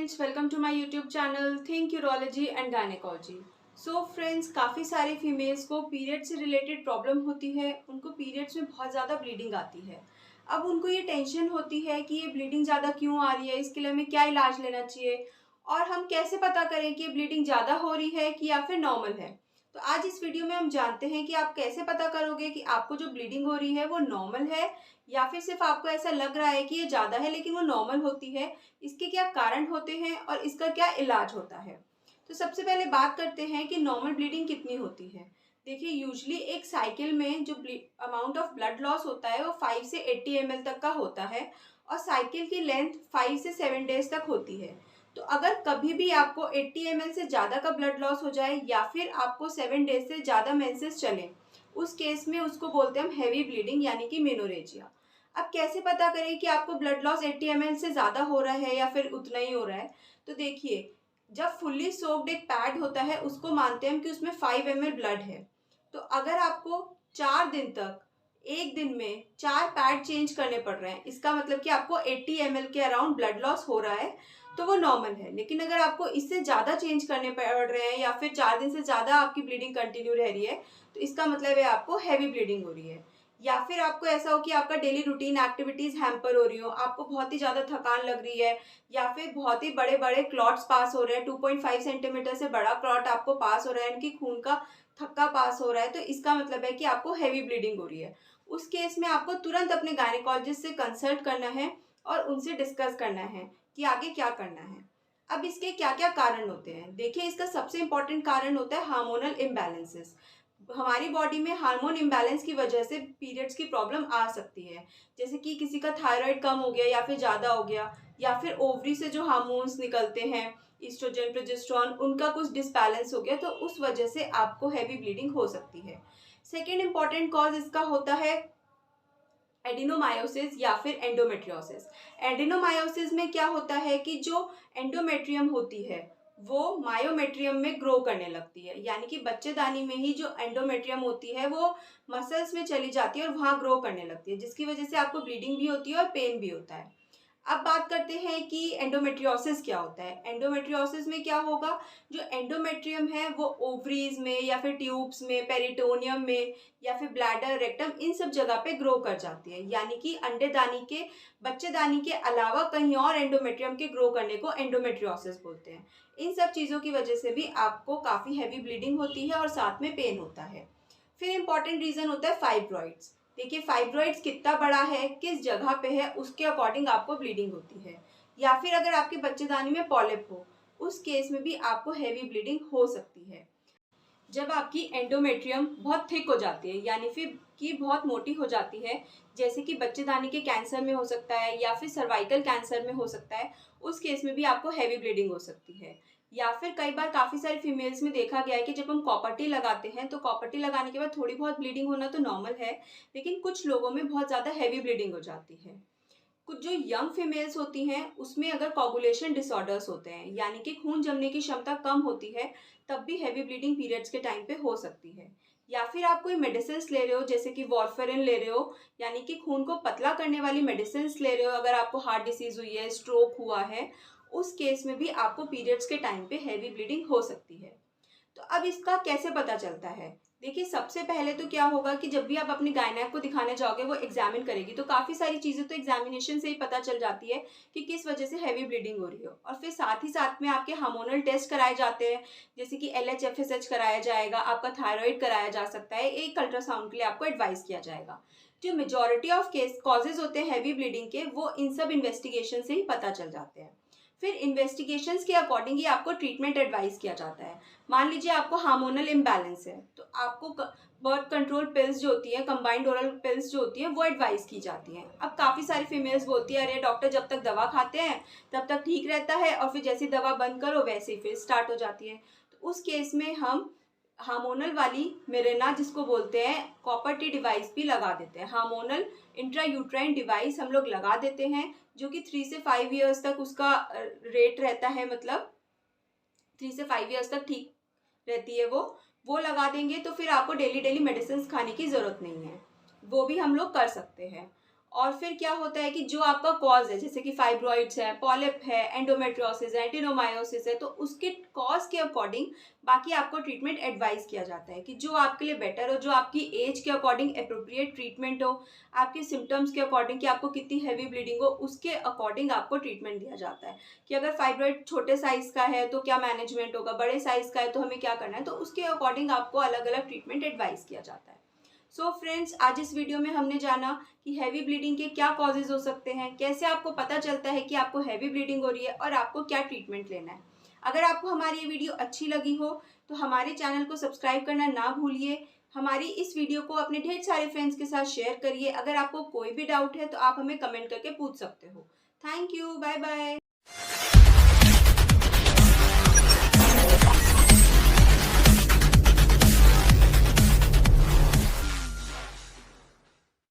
Friends, welcome to my YouTube channel think urology and gynaecology. So friends, काफ़ी सारे females को period से related problem होती है। उनको पीरियड्स में बहुत ज़्यादा ब्लीडिंग आती है। अब उनको ये टेंशन होती है कि ये ब्लीडिंग ज़्यादा क्यों आ रही है, इसके लिए हमें क्या इलाज लेना चाहिए और हम कैसे पता करें कि ये ब्लीडिंग ज़्यादा हो रही है कि या फिर नॉर्मल है। तो आज इस वीडियो में हम जानते हैं कि आप कैसे पता करोगे कि आपको जो ब्लीडिंग हो रही है वो नॉर्मल है या फिर सिर्फ आपको ऐसा लग रहा है कि ये ज़्यादा है लेकिन वो नॉर्मल होती है। इसके क्या कारण होते हैं और इसका क्या इलाज होता है। तो सबसे पहले बात करते हैं कि नॉर्मल ब्लीडिंग कितनी होती है। देखिए, यूजली एक साइकिल में जो अमाउंट ऑफ ब्लड लॉस होता है वो 5 से 80 ml तक का होता है और साइकिल की लेंथ 5 से 7 डेज तक होती है। तो अगर कभी भी आपको 80 ml से ज़्यादा का ब्लड लॉस हो जाए या फिर आपको 7 डेज से ज़्यादा मेंसेस चले, उस केस में उसको बोलते हैं हम हैवी ब्लीडिंग यानी कि मेनोरेजिया। अब कैसे पता करें कि आपको ब्लड लॉस 80 ml से ज़्यादा हो रहा है या फिर उतना ही हो रहा है। तो देखिए, जब फुल्ली सोक्ड एक पैड होता है उसको मानते हैं कि उसमें 5 ml ब्लड है। तो अगर आपको 4 दिन तक एक दिन में 4 पैड चेंज करने पड़ रहे हैं, इसका मतलब कि आपको 80 ml के अराउंड ब्लड लॉस हो रहा है, तो वो नॉर्मल है। लेकिन अगर आपको इससे ज़्यादा चेंज करने पड़ रहे हैं या फिर 4 दिन से ज़्यादा आपकी ब्लीडिंग कंटिन्यू रह रही है, तो इसका मतलब है आपको हैवी ब्लीडिंग हो रही है। या फिर आपको ऐसा हो कि आपका डेली रूटीन एक्टिविटीज़ हैम्पर हो रही हो, आपको बहुत ही ज़्यादा थकान लग रही है या फिर बहुत ही बड़े-बड़े क्लॉट्स पास हो रहे हैं, 2.5 सेंटीमीटर से बड़ा क्लॉट आपको पास हो रहा है, यानी कि खून का थक्का पास हो रहा है, तो इसका मतलब है कि आपको हैवी ब्लीडिंग हो रही है। उस केस में आपको तुरंत अपने गायनेकोलॉजिस्ट से कंसल्ट करना है और उनसे डिस्कस करना है कि आगे क्या करना है। अब इसके क्या-क्या कारण होते हैं? देखिए, इसका सबसे इम्पोर्टेंट कारण होता है हार्मोनल इम्बैलेंसेस। हमारी बॉडी में हार्मोन इम्बैलेंस की वजह से पीरियड्स की प्रॉब्लम आ सकती है। जैसे कि किसी का थायराइड कम हो गया या फिर ज़्यादा हो गया या फिर ओवरी से जो हार्मोन्स निकलते हैं, ईस्ट्रोजन, प्रोजेस्टेरॉन, उनका कुछ डिसबैलेंस हो गया, तो उस वजह से आपको हैवी ब्लीडिंग हो सकती है। सेकेंड इम्पॉर्टेंट कॉज इसका होता है एडिनोमायोसिस या फिर एंडोमेट्रियोसिस। एडिनोमायोसिस में क्या होता है कि जो एंडोमेट्रियम होती है वो मायोमेट्रियम में ग्रो करने लगती है, यानी कि बच्चेदानी में ही जो एंडोमेट्रियम होती है वो मसल्स में चली जाती है और वहाँ ग्रो करने लगती है, जिसकी वजह से आपको ब्लीडिंग भी होती है और पेन भी होता है। अब बात करते हैं कि एंडोमेट्रियोसिस क्या होता है। एंडोमेट्रियोसिस में क्या होगा, जो एंडोमेट्रियम है वो ओवरीज में या फिर ट्यूब्स में, पेरिटोनियम में या फिर ब्लैडर, रेक्टम, इन सब जगह पे ग्रो कर जाती है, यानी कि अंडेदानी के, बच्चेदानी के अलावा कहीं और एंडोमेट्रियम के ग्रो करने को एंडोमेट्रियोसिस बोलते हैं। इन सब चीज़ों की वजह से भी आपको काफ़ी हैवी ब्लीडिंग होती है और साथ में पेन होता है। फिर इंपॉर्टेंट रीज़न होता है फाइब्रॉइड्स। देखिए, फाइब्रॉइड्स कितना बड़ा है, किस जगह पे है, उसके अकॉर्डिंग आपको ब्लीडिंग होती है। या फिर अगर आपके बच्चेदानी में पॉलिप हो, उस केस में भी आपको हैवी ब्लीडिंग हो सकती है। जब आपकी एंडोमेट्रियम बहुत थिक हो जाती है, यानी फिर कि बहुत मोटी हो जाती है, जैसे कि बच्चेदानी के कैंसर में हो सकता है या फिर सर्वाइकल कैंसर में हो सकता है, उस केस में भी आपको हैवी ब्लीडिंग हो सकती है। या फिर कई बार काफ़ी सारी फीमेल्स में देखा गया है कि जब हम कॉपर टी लगाते हैं तो कॉपर टी लगाने के बाद थोड़ी बहुत ब्लीडिंग होना तो नॉर्मल है, लेकिन कुछ लोगों में बहुत ज़्यादा हैवी ब्लीडिंग हो जाती है। कुछ जो यंग फीमेल्स होती हैं उसमें अगर कोगुलेशन डिसऑर्डर्स होते हैं, यानी कि खून जमने की क्षमता कम होती है, तब भी हैवी ब्लीडिंग पीरियड्स के टाइम पे हो सकती है। या फिर आप कोई मेडिसिन ले रहे हो, जैसे कि वॉरफेरिन ले रहे हो, यानी कि खून को पतला करने वाली मेडिसिन ले रहे हो, अगर आपको हार्ट डिसीज हुई है, स्ट्रोक हुआ है, उस केस में भी आपको पीरियड्स के टाइम पे हैवी ब्लीडिंग हो सकती है। तो अब इसका कैसे पता चलता है? देखिए, सबसे पहले तो क्या होगा कि जब भी आप अपनी गायनेक को दिखाने जाओगे, वो एग्जामिन करेगी, तो काफ़ी सारी चीज़ें तो एग्जामिनेशन से ही पता चल जाती है कि किस वजह से हैवी ब्लीडिंग हो रही हो। और फिर साथ ही साथ में आपके हार्मोनल टेस्ट कराए जाते हैं, जैसे कि LH-FSH कराया जाएगा, आपका थायराइड कराया जा सकता है, एक अल्ट्रासाउंड के लिए आपको एडवाइस किया जाएगा। जो मेजॉरिटी ऑफ केस कॉजेज होते हैं हैवी ब्लीडिंग के, वो इन सब इन्वेस्टिगेशन से ही पता चल जाते हैं। फिर इन्वेस्टिगेशंस के अकॉर्डिंग ही आपको ट्रीटमेंट एडवाइस किया जाता है। मान लीजिए आपको हार्मोनल इम्बैलेंस है, तो आपको बर्थ कंट्रोल पिल्स जो होती हैं, कंबाइंड ओरल पिल्स जो होती हैं, वो एडवाइस की जाती हैं। अब काफ़ी सारी फीमेल्स बोलती है, अरे डॉक्टर, जब तक दवा खाते हैं तब तक ठीक रहता है और फिर जैसी दवा बंद करो वैसे ही फिर स्टार्ट हो जाती है। तो उस केस में हम हार्मोनल वाली मिरेना, जिसको बोलते हैं, कॉपर टी डिवाइस भी लगा देते हैं। हार्मोनल इंट्रायूट्राइन डिवाइस हम लोग लगा देते हैं, जो कि 3 से 5 ईयर्स तक उसका रेट रहता है, मतलब 3 से 5 ईयर्स तक ठीक रहती है वो लगा देंगे तो फिर आपको डेली डेली मेडिसिन खाने की ज़रूरत नहीं है, वो भी हम लोग कर सकते हैं। और फिर क्या होता है कि जो आपका कॉज है, जैसे कि फाइब्रॉइड्स है, पॉलिप है, एंडोमेट्रियोसिस है, एडिनोमायोसिस है, तो उसके कॉज के अकॉर्डिंग बाकी आपको ट्रीटमेंट एडवाइस किया जाता है कि जो आपके लिए बेटर हो, जो आपकी एज के अकॉर्डिंग अप्रोप्रिएट ट्रीटमेंट हो, आपके सिम्टम्स के अकॉर्डिंग कि आपको कितनी हैवी ब्लीडिंग हो, उसके अकॉर्डिंग आपको ट्रीटमेंट दिया जाता है कि अगर फाइब्रॉइड छोटे साइज का है तो क्या मैनेजमेंट होगा, बड़े साइज का है तो हमें क्या करना है, तो उसके अकॉर्डिंग आपको अलग अलग ट्रीटमेंट एडवाइस किया जाता है। सो फ्रेंड्स, आज इस वीडियो में हमने जाना कि हैवी ब्लीडिंग के क्या कॉजेज हो सकते हैं, कैसे आपको पता चलता है कि आपको हैवी ब्लीडिंग हो रही है और आपको क्या ट्रीटमेंट लेना है। अगर आपको हमारी ये वीडियो अच्छी लगी हो तो हमारे चैनल को सब्सक्राइब करना ना भूलिए। हमारी इस वीडियो को अपने ढेर सारे फ्रेंड्स के साथ शेयर करिए। अगर आपको कोई भी डाउट है तो आप हमें कमेंट करके पूछ सकते हो। Thank you, bye bye.